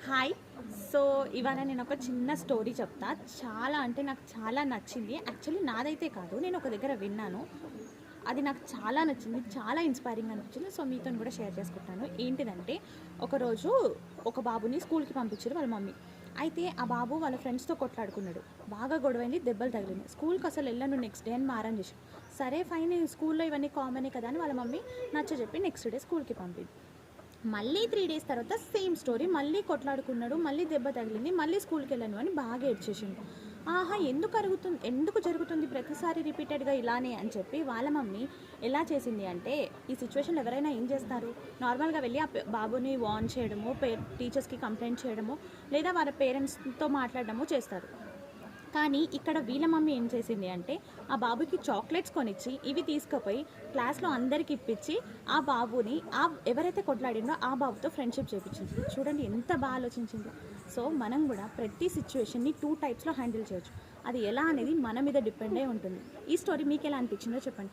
Hi. So ఇవాళ నేను ఒక చిన్న స్టోరీ చెప్తా. చాలా అంటే నాకు చాలా నచ్చింది. యాక్చువల్లీ నాదైతే కాదు, నేను ఒక దగ్గర విన్నాను. అది నాకు చాలా నచ్చింది, చాలా ఇన్స్పైరింగ్ అనిపించింది. సో మీతో కూడా షేర్ చేసుకుంటాను. ఏంటిదంటే, ఒకరోజు ఒక బాబుని స్కూల్కి పంపించారు వాళ్ళ మమ్మీ. అయితే ఆ బాబు వాళ్ళ ఫ్రెండ్స్తో కొట్లాడుకున్నాడు. బాగా గొడవైంది, దెబ్బలు తగిలింది. స్కూల్కి అసలు వెళ్ళను నెక్స్ట్ డే అని మారం చేసి, సరే ఫైన్, స్కూల్లో ఇవన్నీ కామనే కదా అని వాళ్ళ మమ్మీ నచ్చజెప్పి నెక్స్ట్ డే స్కూల్కి పంపింది. మళ్ళీ 3 డేస్ తర్వాత సేమ్ స్టోరీ, మళ్ళీ కొట్లాడుకున్నాడు, మళ్ళీ దెబ్బ తగిలింది, మళ్ళీ స్కూల్కి వెళ్ళాను అని బాగా ఏడ్చేసిండు. ఆహా, ఎందుకు జరుగుతుంది ప్రతిసారి రిపీటెడ్గా ఇలానే అని చెప్పి వాళ్ళ మమ్మీ ఎలా చేసింది అంటే, ఈ సిచ్యువేషన్లో ఎవరైనా ఏం చేస్తారు, నార్మల్గా వెళ్ళి ఆ బాబుని వార్న్ చేయడము, టీచర్స్కి కంప్లైంట్ చేయడము, లేదా వాళ్ళ పేరెంట్స్తో మాట్లాడడము చేస్తారు. కానీ ఇక్కడ వీళ్ళ మమ్మీ ఏం చేసింది అంటే, ఆ బాబుకి చాక్లెట్స్ కొనిచ్చి ఇవి తీసుకుపోయి క్లాస్లో అందరికి ఇప్పించి ఆ బాబుని ఎవరైతే కొట్లాడిండో ఆ బాబుతో ఫ్రెండ్షిప్ చేయించింది. చూడండి ఎంత బాగా ఆలోచించింది. సో మనం కూడా ప్రతి సిచ్యువేషన్ని 2 టైప్స్లో హ్యాండిల్ చేయొచ్చు. అది ఎలా అనేది మన మీద డిపెండ్ అయి ఉంటుంది. ఈ స్టోరీ మీకు ఎలా అనిపించిందో చెప్పండి.